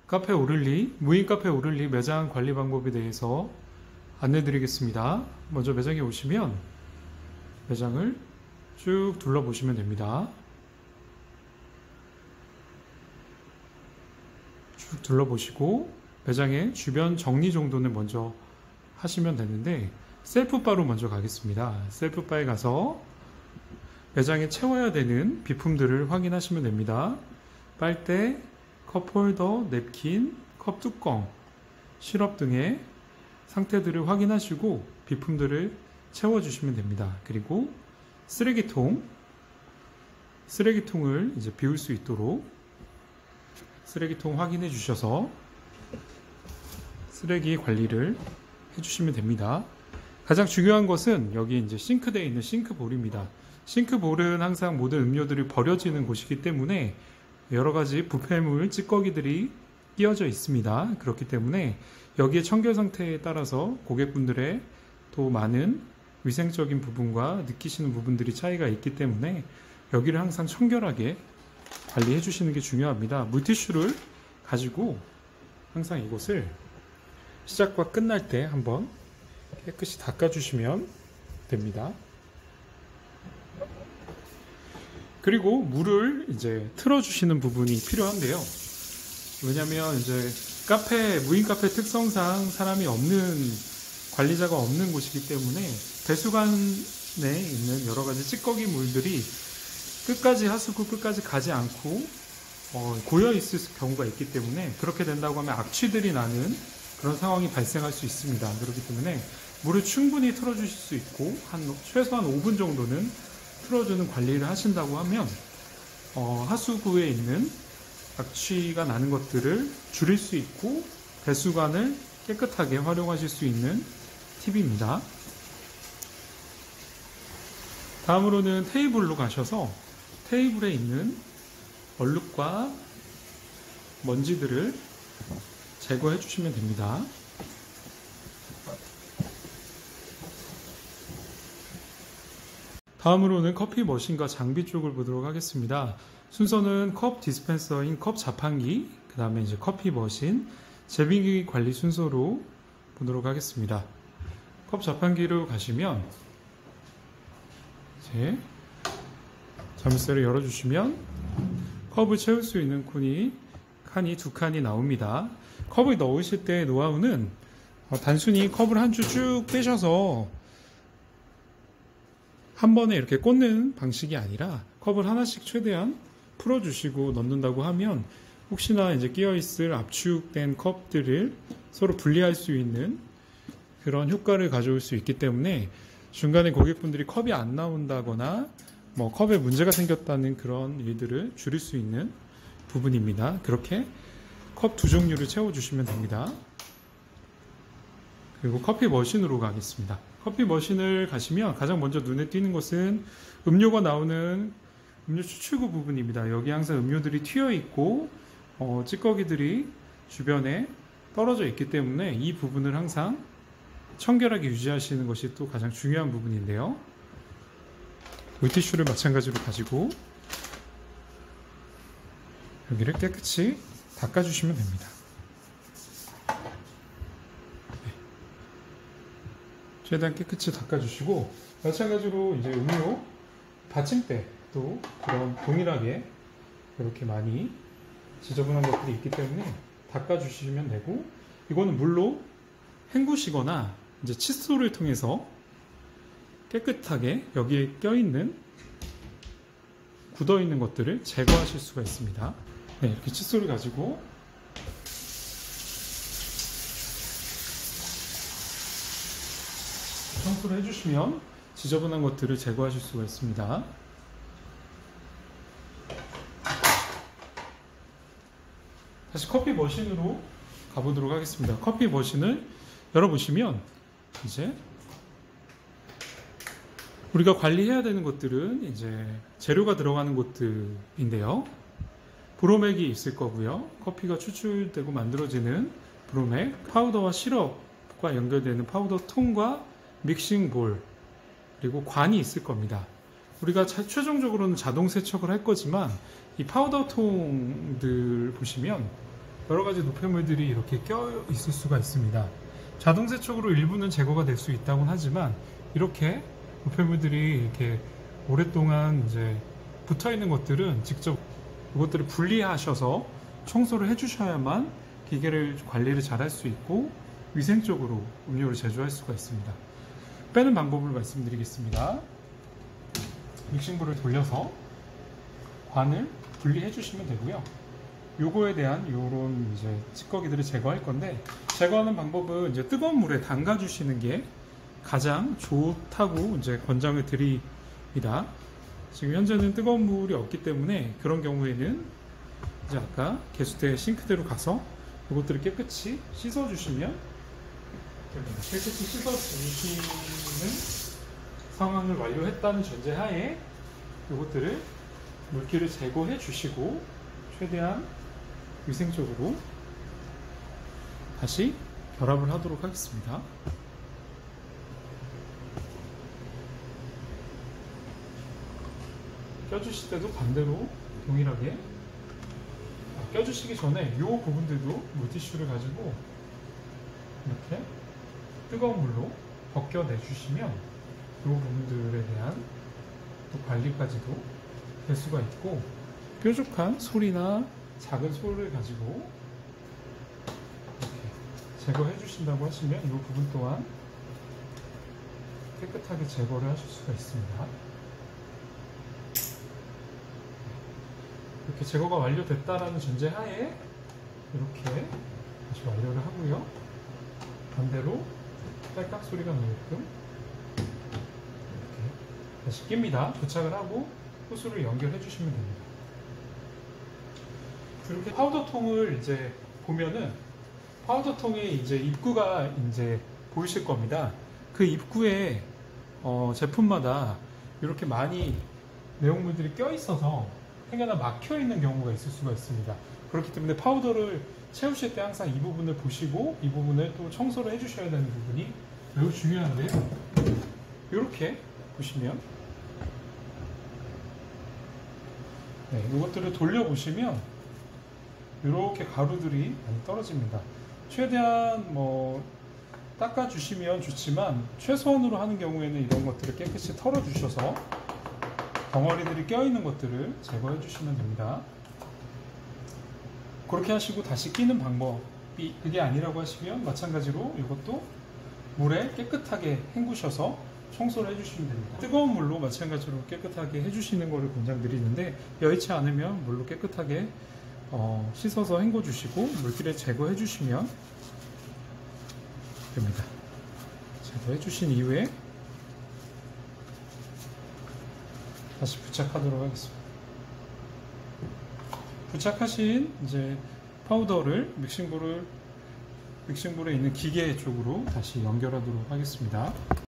카페 오를리, 무인 카페 오를리 매장 관리 방법에 대해서 안내 드리겠습니다. 먼저 매장에 오시면 매장을 쭉 둘러보시면 됩니다. 쭉 둘러보시고 매장의 주변 정리 정도는 먼저 하시면 되는데, 셀프바로 먼저 가겠습니다. 셀프바에 가서 매장에 채워야 되는 비품들을 확인하시면 됩니다. 빨대, 컵홀더, 냅킨, 컵 뚜껑, 시럽 등의 상태들을 확인하시고 비품들을 채워주시면 됩니다. 그리고 쓰레기통을 이제 비울 수 있도록 쓰레기통 확인해 주셔서 쓰레기 관리를 해주시면 됩니다. 가장 중요한 것은 여기 이제 싱크대에 있는 싱크볼입니다. 싱크볼은 항상 모든 음료들이 버려지는 곳이기 때문에 여러 가지 부패물, 찌꺼기들이 끼어져 있습니다. 그렇기 때문에 여기에 청결 상태에 따라서 고객분들의 또 많은 위생적인 부분과 느끼시는 부분들이 차이가 있기 때문에 여기를 항상 청결하게 관리해 주시는 게 중요합니다. 물티슈를 가지고 항상 이곳을 시작과 끝날 때 한번 깨끗이 닦아주시면 됩니다. 그리고 물을 이제 틀어주시는 부분이 필요한데요. 왜냐면 이제 무인 카페 특성상 사람이 없는, 관리자가 없는 곳이기 때문에 배수관에 있는 여러 가지 찌꺼기 물들이 하수구 끝까지 가지 않고 고여 있을 경우가 있기 때문에, 그렇게 된다고 하면 악취들이 나는 그런 상황이 발생할 수 있습니다. 그렇기 때문에 물을 충분히 틀어주실 수 있고 최소한 5분 정도는 틀어주는 관리를 하신다고 하면 하수구에 있는 악취가 나는 것들을 줄일 수 있고 배수관을 깨끗하게 활용하실 수 있는 팁입니다. 다음으로는 테이블로 가셔서 테이블에 있는 얼룩과 먼지들을 제거해 주시면 됩니다. 다음으로는 커피 머신과 장비 쪽을 보도록 하겠습니다. 순서는 컵 디스펜서인 컵 자판기, 그 다음에 이제 커피 머신, 제빙기 관리 순서로 보도록 하겠습니다. 컵 자판기로 가시면 이제 자물쇠를 열어주시면 컵을 채울 수 있는 칸이 2칸이 나옵니다. 컵을 넣으실 때 노하우는 단순히 컵을 한 줄 쭉 빼셔서 한 번에 이렇게 꽂는 방식이 아니라 컵을 하나씩 최대한 풀어주시고 넣는다고 하면 혹시나 이제 끼어있을 압축된 컵들을 서로 분리할 수 있는 그런 효과를 가져올 수 있기 때문에 중간에 고객분들이 컵이 안 나온다거나 컵에 문제가 생겼다는 그런 일들을 줄일 수 있는 부분입니다. 그렇게 컵 2종류를 채워주시면 됩니다. 그리고 커피 머신으로 가겠습니다. 커피 머신을 가시면 가장 먼저 눈에 띄는 것은 음료가 나오는 음료 추출구 부분입니다. 여기 항상 음료들이 튀어 있고 찌꺼기들이 주변에 떨어져 있기 때문에 이 부분을 항상 청결하게 유지하시는 것이 또 가장 중요한 부분인데요. 물티슈를 마찬가지로 가지고 여기를 깨끗이 닦아주시면 됩니다. 최대한 깨끗이 닦아주시고, 마찬가지로 이제 음료 받침대도 그런 동일하게 이렇게 많이 지저분한 것들이 있기 때문에 닦아주시면 되고, 이거는 물로 헹구시거나 이제 칫솔을 통해서 깨끗하게 여기에 껴있는 굳어있는 것들을 제거하실 수가 있습니다. 네, 이렇게 칫솔을 가지고 청소를 해주시면 지저분한 것들을 제거하실 수가 있습니다. 다시 커피 머신으로 가보도록 하겠습니다. 커피 머신을 열어보시면 이제 우리가 관리해야 되는 것들은 이제 재료가 들어가는 곳들인데요. 브로맥이 있을 거고요. 커피가 추출되고 만들어지는 브로맥, 파우더와 시럽과 연결되는 파우더 통과 믹싱 볼, 그리고 관이 있을 겁니다. 우리가 최종적으로는 자동 세척을 할 거지만 이 파우더 통들 보시면 여러 가지 노폐물들이 이렇게 껴 있을 수가 있습니다. 자동 세척으로 일부는 제거가 될 수 있다고는 하지만 이렇게 노폐물들이 이렇게 오랫동안 이제 붙어 있는 것들은 직접 이것들을 분리하셔서 청소를 해주셔야만 기계를 관리를 잘 할 수 있고 위생적으로 음료를 제조할 수가 있습니다. 빼는 방법을 말씀드리겠습니다. 믹싱볼을 돌려서 관을 분리해 주시면 되고요. 요거에 대한 요런 이제 찌꺼기들을 제거할 건데, 제거하는 방법은 이제 뜨거운 물에 담가 주시는 게 가장 좋다고 이제 권장을 드립니다. 지금 현재는 뜨거운 물이 없기 때문에 그런 경우에는 이제 아까 개수대 싱크대로 가서 이것들을 깨끗이 씻어 주시면 깨끗이 씻어 주시는 상황을 완료했다는 전제하에 이것들을 물기를 제거해 주시고 최대한 위생적으로 다시 결합을 하도록 하겠습니다. 껴주실 때도 반대로 동일하게 껴주시기 전에 이 부분들도 물티슈를 가지고 이렇게 뜨거운 물로 벗겨내 주시면 이 부분들에 대한 또 관리까지도 될 수가 있고, 뾰족한 솔이나 작은 솔을 가지고 이렇게 제거해 주신다고 하시면 이 부분 또한 깨끗하게 제거를 하실 수가 있습니다. 이렇게 제거가 완료됐다라는 전제하에 이렇게 다시 완료를 하고요. 반대로 딸깍 소리가 나게끔 이렇게 다시 낍니다. 부착을 하고 호스를 연결해 주시면 됩니다. 이렇게 파우더통을 이제 보면은 파우더통의 이제 입구가 이제 보이실 겁니다. 그 입구에 제품마다 이렇게 많이 내용물들이 껴 있어서 행여나 막혀 있는 경우가 있을 수가 있습니다. 그렇기 때문에 파우더를 채우실 때 항상 이 부분을 보시고 이 부분을 또 청소를 해주셔야 되는 부분이 매우 중요한데요. 이렇게 보시면 이것들을 돌려보시면 이렇게 가루들이 많이 떨어집니다. 최대한 닦아주시면 좋지만 최소한으로 하는 경우에는 이런 것들을 깨끗이 털어주셔서 덩어리들이 껴있는 것들을 제거해 주시면 됩니다. 그렇게 하시고 다시 끼는 방법이 그게 아니라고 하시면 마찬가지로 이것도 물에 깨끗하게 헹구셔서 청소를 해주시면 됩니다. 뜨거운 물로 마찬가지로 깨끗하게 해주시는 것을 권장드리는데, 여의치 않으면 물로 깨끗하게 씻어서 헹궈 주시고 물기를 제거해 주시면 됩니다. 제거해 주신 이후에 다시 부착하도록 하겠습니다. 부착하신 이제 파우더를 믹싱볼에 있는 기계 쪽으로 다시 연결하도록 하겠습니다.